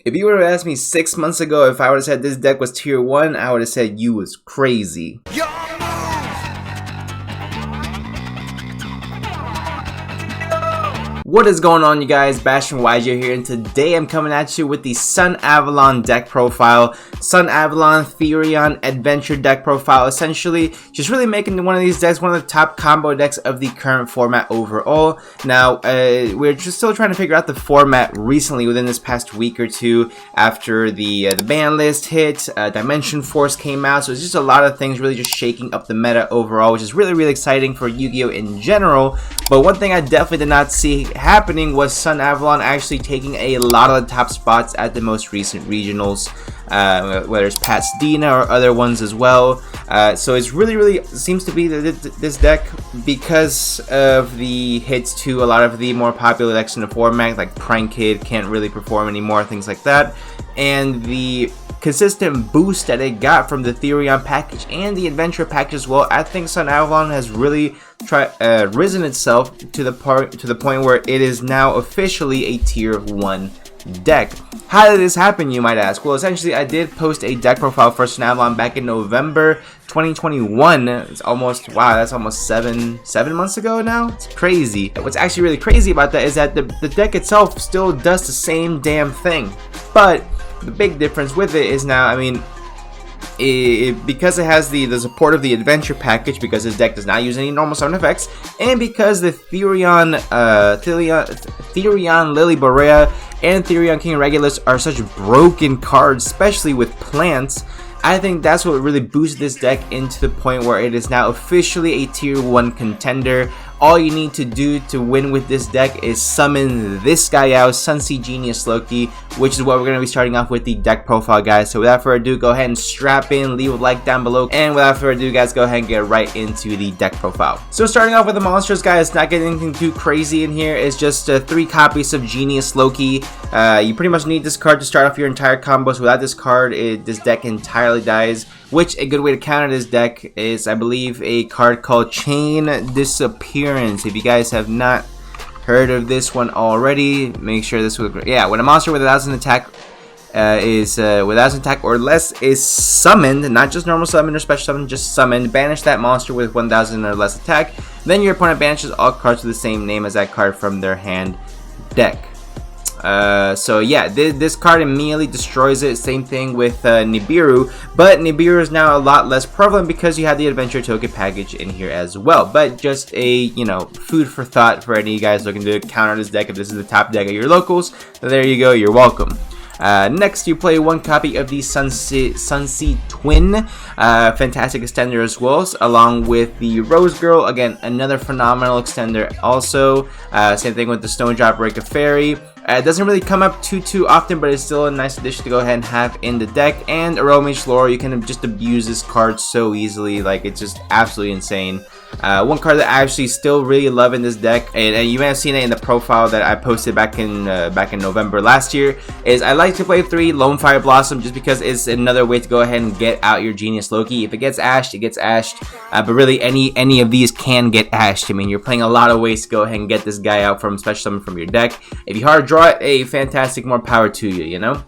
If you would have asked me 6 months ago if I would have said this deck was tier 1, I would have said you was crazy. What is going on, you guys? Bastion YJ here, and today I'm coming at you with the Sun Avalon deck profile. Sun Avalon Therion adventure deck profile, essentially just really making one of these decks one of the top combo decks of the current format overall. Now, we're just still trying to figure out the format recently within this past week or two after the Banlist hit, Dimension Force came out, so it's just a lot of things really just shaking up the meta overall, which is really exciting for Yu-Gi-Oh! In general. But one thing I definitely did not see happening was Sun Avalon actually taking a lot of the top spots at the most recent regionals, whether it's Pasadena or other ones as well. So it's really seems to be this deck, because of the hits to a lot of the more popular decks in the format, like Prank Kid can't really perform anymore, things like that, and the consistent boost that it got from the Therion package and the adventure package as well. I think Sun Avalon has really risen itself to the point where it is now officially a tier 1 deck. How did this happen, you might ask? Well, essentially I did post a deck profile for Sun Avalon back in November 2021. It's almost, wow, that's almost seven months ago now. It's crazy. What's actually really crazy about that is that the deck itself still does the same damn thing, but the big difference with it is now, I mean, because it has the support of the adventure package, because this deck does not use any normal summon effects, and because the Therion Lily Borea and Therion King Regulus are such broken cards, especially with plants, I think that's what really boosted this deck into the point where it is now officially a tier 1 contender. All you need to do to win with this deck is summon this guy out, Sunseed Genius Loki, which is what we're going to be starting off with the deck profile, guys. So without further ado, go ahead and strap in, leave a like down below, and without further ado, guys, go ahead and get right into the deck profile. So starting off with the monsters, guys, not getting anything too crazy in here. It's just 3 copies of Genius Loki. You pretty much need this card to start off your entire combo. So without this card, this deck entirely dies. Which, a good way to counter this deck is, I believe, a card called Chain Disappearance. If you guys have not heard of this one already, make sure this was, yeah, when a monster with 1,000 attack with 1,000 attack or less is summoned, not just normal summon or special summon, just summoned, banish that monster with 1,000 or less attack. Then your opponent banishes all cards with the same name as that card from their hand deck. So yeah, this card immediately destroys it. Same thing with Nibiru, but Nibiru is now a lot less prevalent because you have the adventure token package in here as well. But just a, you know, food for thought for any of you guys looking to counter this deck. If this is the top deck of your locals, so there you go, you're welcome. Next, you play 1 copy of the Sunseed Twin, fantastic extender as well, along with the Rose Girl, again, another phenomenal extender also. Same thing with the Snowdrop Breaker Fairy. It doesn't really come up too often, but it's still a nice addition to go ahead and have in the deck. And Aromage Lore, you can just abuse this card so easily, like, it's just absolutely insane. One card that I actually still really love in this deck, and you may have seen it in the profile that I posted back in November last year, is I like to play 3 Lone Fire Blossom, just because it's another way to go ahead and get out your Genius Loki. If it gets ashed, it gets ashed, but really any of these can get ashed. I mean, you're playing a lot of ways to go ahead and get this guy out from special summon from your deck. If you hard draw it, hey, fantastic, more power to you, you know?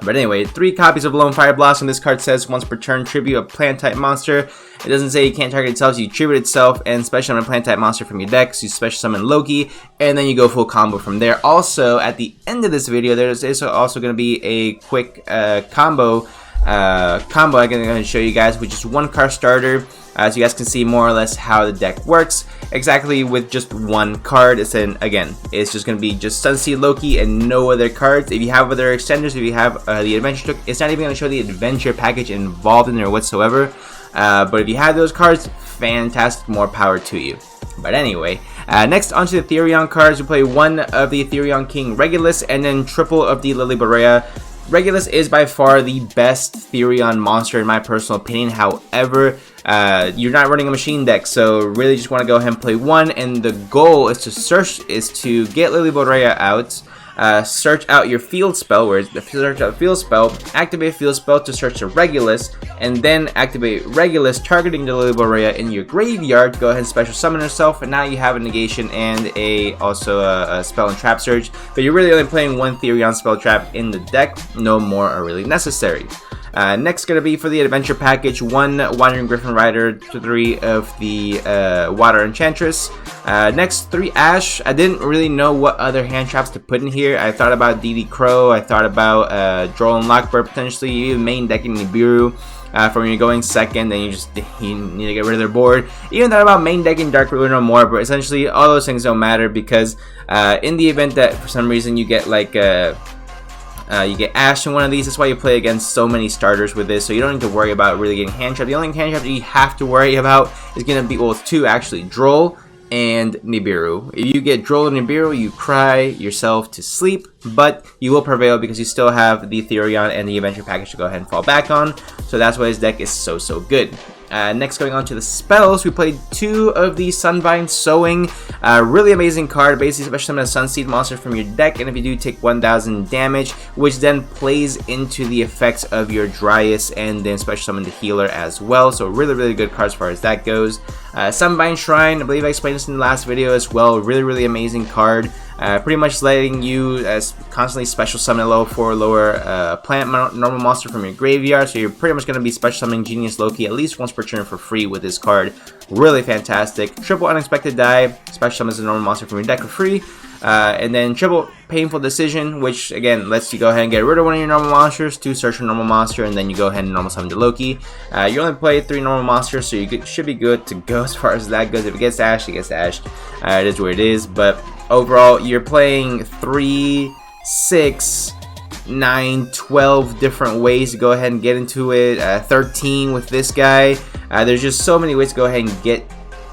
But anyway, 3 copies of Lone Fire Blossom. This card says once per turn, tribute a plant type monster. It doesn't say you can't target itself, so you tribute itself and special summon a plant type monster from your deck. So you special summon Loki, and then you go full combo from there. Also, at the end of this video, there's also going to be a quick combo I'm going to show you guys, which is 1 card starter. So you guys can see more or less how the deck works exactly with just 1 card. Again, it's just going to be just Sunseed Loki and no other cards. If you have other extenders, if you have the adventure token, it's not even going to show the adventure package involved in there whatsoever. But if you have those cards, fantastic, more power to you. But anyway, next onto the Therion cards, we play 1 of the Therion King Regulus and then triple of the Lily Borea. Regulus is by far the best Therion monster in my personal opinion. However, you're not running a machine deck, so really just want to go ahead and play 1, and the goal is to get Lily Borea out, search out your field spell, where the search out field spell, activate field spell to search the Regulus, and then activate Regulus targeting the Liborea in your graveyard to go ahead and special summon yourself, and now you have a negation and also a spell and trap search, but you're really only playing one Therion spell trap in the deck. No more are really necessary. Next gonna be for the adventure package, 1 Wandering Griffin Rider, 3 of the Water Enchantress. Next 3 Ash. I didn't really know what other hand traps to put in here. I thought about DD Crow, I thought about Droll and Lockbird potentially, even main decking Nibiru. For when you're going second, then you need to get rid of their board. Even thought about main decking Dark Ruler no more, but essentially all those things don't matter because in the event that for some reason you get like you get Ash in one of these, that's why you play against so many starters with this, so you don't need to worry about really getting hand trapped. The only hand trap that you have to worry about is going to be, well, it's 2 actually, Droll and Nibiru. If you get Droll and Nibiru, you cry yourself to sleep, but you will prevail because you still have the Therion and the adventure package to go ahead and fall back on, so that's why his deck is so good. Next, going on to the spells, we played 2 of the Sunvine Sowing. Really amazing card. Basically, special summon a Sunseed monster from your deck, and if you do, take 1000 damage, which then plays into the effects of your Dryas, and then special summon the healer as well. So really good card as far as that goes. Sunvine Shrine, I believe I explained this in the last video as well. Really amazing card. Pretty much letting you constantly special summon a level 4 lower plant normal monster from your graveyard, so you're pretty much going to be special summoning Genius Loki at least once per turn for free with this card. Really fantastic. Triple Unexpected Die, special summons a normal monster from your deck for free, and then triple Painful Decision, which again lets you go ahead and get rid of one of your normal monsters to search a normal monster, and then you go ahead and normal summon the Loki. You only play 3 normal monsters, so you should be good to go as far as that goes. If it gets ashed, it gets ashed. It is what it is, but overall, you're playing 3, 6, 9, 12 different ways to go ahead and get into it. 13 with this guy. There's just so many ways to go ahead and get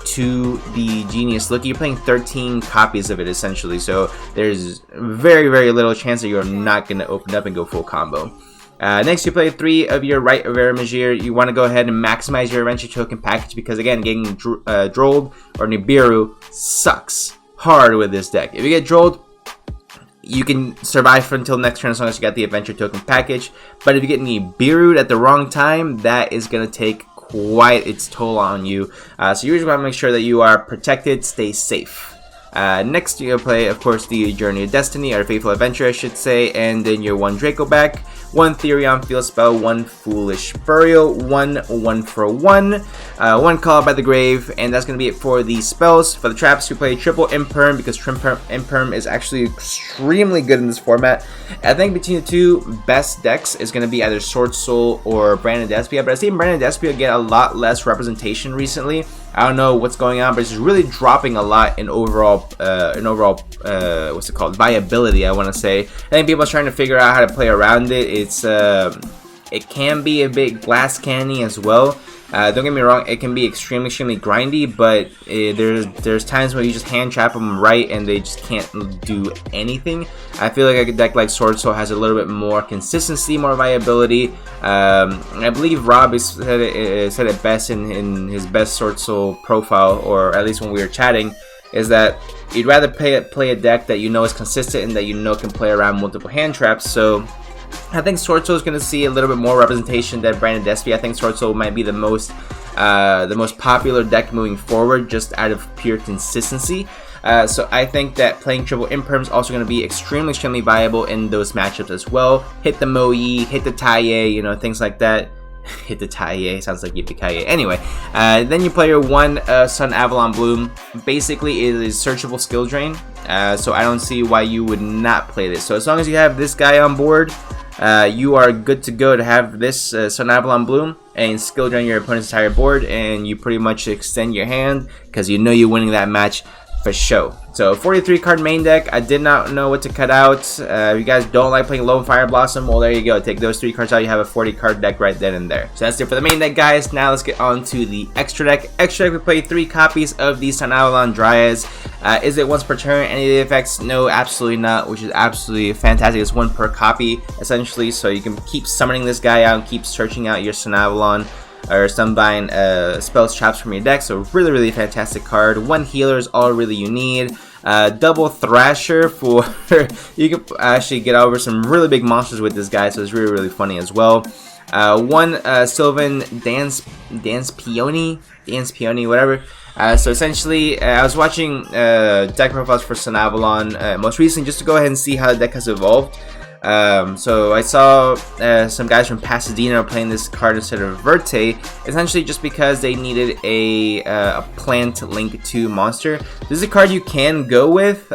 to the Genius Loki. You're playing 13 copies of it essentially, so there's very little chance that you're not going to open up and go full combo. Next, you play 3 of your Rite of Aramagir. You want to go ahead and maximize your adventure token package because, again, getting Drolled or Nibiru sucks hard with this deck. If you get Drolled, you can survive until next turn as long as you got the adventure token package. But if you get Nibiru at the wrong time, that is going to take quite its toll on you. So you usually want to make sure that you are protected, stay safe. Next, you play, of course, the Journey of Destiny, or Faithful Adventure, I should say, and then your 1 Draco back, 1 Therion Field Spell, 1 Foolish Burial, 1 for 1, 1 Call by the Grave, and that's going to be it for the spells. For the traps, you play triple Imperm, because Imperm is actually extremely good in this format. I think between the 2 best decks is going to be either Sword Soul or Branded Despia, but I've seen Branded Despia get a lot less representation recently. I don't know what's going on, but it's really dropping a lot in overall what's it called, viability, I want to say. I think people are trying to figure out how to play around it. It can be a bit glass candy as well. Don't get me wrong, it can be extremely grindy, but there's times where you just hand trap them right and they just can't do anything. I feel like a deck like Sword Soul has a little bit more consistency, more viability. I believe Rob said it best in his best Sword Soul profile, or at least when we were chatting, is that you'd rather play a deck that you know is consistent and that you know can play around multiple hand traps. So I think Sword Soul is going to see a little bit more representation than Branded Despia. I think Sword Soul might be the most popular deck moving forward, just out of pure consistency. So I think that playing triple Imperm is also going to be extremely viable in those matchups as well. Hit the Moe, hit the Taiye, you know, things like that. Hit the Taiye, sounds like Yippee-ki-yay. Anyway, then you play your 1 Sun Avalon Bloom. Basically, it is searchable skill drain, so I don't see why you would not play this. So as long as you have this guy on board, you are good to go to have this Sun Avalon Bloom and skill drain your opponent's entire board, and you pretty much extend your hand because you know you're winning that match for show. So 43 card main deck. I did not know what to cut out. If you guys don't like playing Lone Fire Blossom, well, there you go. Take those 3 cards out, you have a 40 card deck right then and there. So that's it for the main deck, guys. Now let's get on to the extra deck. Extra deck, we play 3 copies of the Sun Avalon Dryas. Is it once per turn? Any of the effects? No, absolutely not, which is absolutely fantastic. It's 1 per copy essentially, so you can keep summoning this guy out and keep searching out your Sun Avalon or Sunvine spells, traps from your deck. So really fantastic card. 1 healer is all really you need. Double Thrasher for you can actually get over some really big monsters with this guy, so it's really funny as well. One Sylvan Dance Peony, whatever. So essentially, I was watching deck profiles for Sun Avalon most recently just to go ahead and see how the deck has evolved. So I saw some guys from Pasadena playing this card instead of Verte, essentially just because they needed a plant link to monster. This is a card you can go with.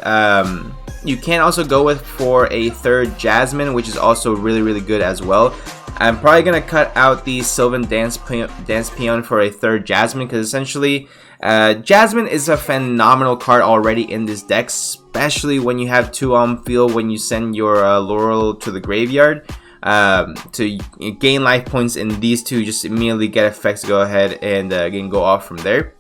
You can also go with for a third Jasmine, which is also really good as well. I'm probably gonna cut out the Sylvan Dance Peon for a third Jasmine, because essentially Jasmine is a phenomenal card already in this deck, especially when you have 2 on field when you send your Laurel to the graveyard. To gain life points, and these 2 just immediately get effects to go ahead and again go off from there.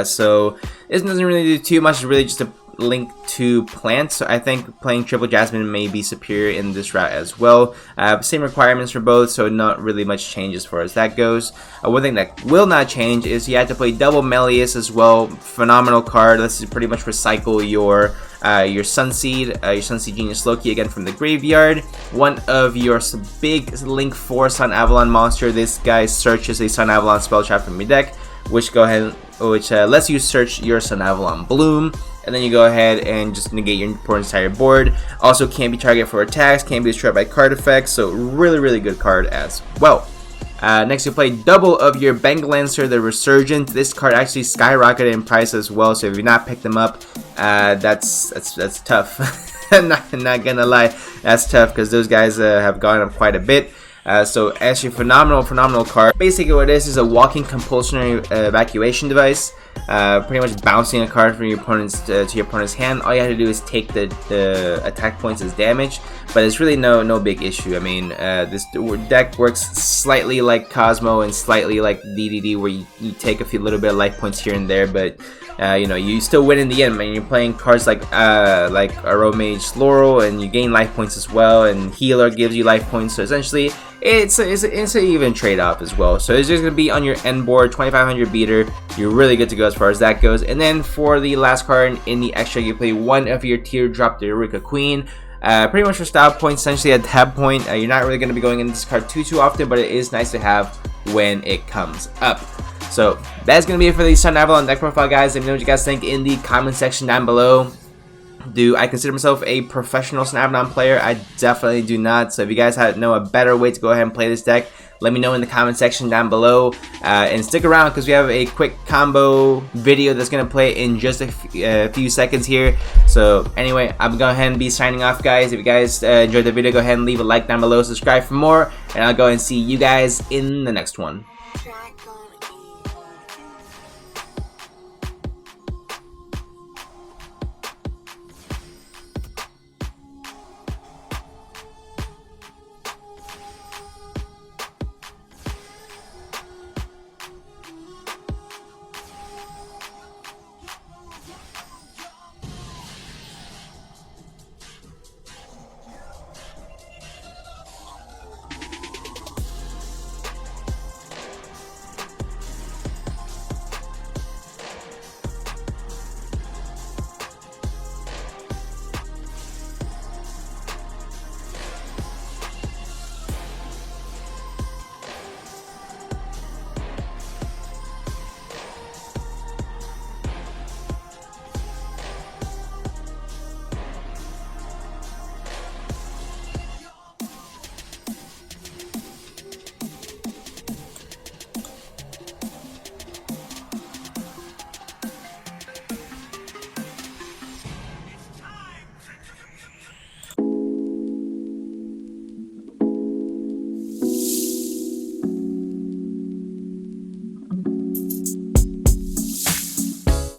So this doesn't really do too much, it's really just a link to plants, so I think playing triple Jasmine may be superior in this route as well. Same requirements for both, so not really much change as far as that goes. One thing that will not change is you have to play double Melius as well. Phenomenal card. This is pretty much recycle your Sunseed Genius Loki again from the graveyard. One of your big link 4 Sun Avalon monster. This guy searches a Sun Avalon spell trap from your deck, which lets you search your Sun Avalon Bloom, and then you go ahead and just negate your opponent's entire board. Also can't be targeted for attacks, can't be destroyed by card effects, so really good card as well. Next you play double of your Bangalancer, the Resurgent. This card actually skyrocketed in price as well, so if you've not picked them up, that's tough. not gonna lie, that's tough, because those guys have gone up quite a bit. So actually phenomenal card. Basically what it is a walking compulsory evacuation device. Pretty much bouncing a card from your opponent's to your opponent's hand. All you have to do is take the attack points as damage, but it's really no big issue. I mean, this deck works slightly like Cosmo and slightly like DDD, where you take a little bit of life points here and there, but you know, you still win in the end. Man, you're playing cards like Aro Mage Laurel, and you gain life points as well, and Healer gives you life points. So essentially, it's an even trade-off as well. So it's just gonna be on your end board, 2500 beater. You're really good to go as far as that goes. And then for the last card in the extra, you play one of your Teardrop, the Eureka Queen. Pretty much for style points, essentially a tab point. You're not really going to be going into this card too often, but it is nice to have when it comes up. So that's going to be it for the Sun Avalon deck profile, guys. Let me know what you guys think in the comment section down below. Do I consider myself a professional Sun Avalon player? I definitely do not. So if you guys know a better way to go ahead and play this deck, let me know in the comment section down below. And stick around, because we have a quick combo video that's going to play in just a few seconds here. So anyway, I'm going to go ahead and be signing off, guys. If you guys enjoyed the video, go ahead and leave a like down below, subscribe for more, and I'll go and see you guys in the next one.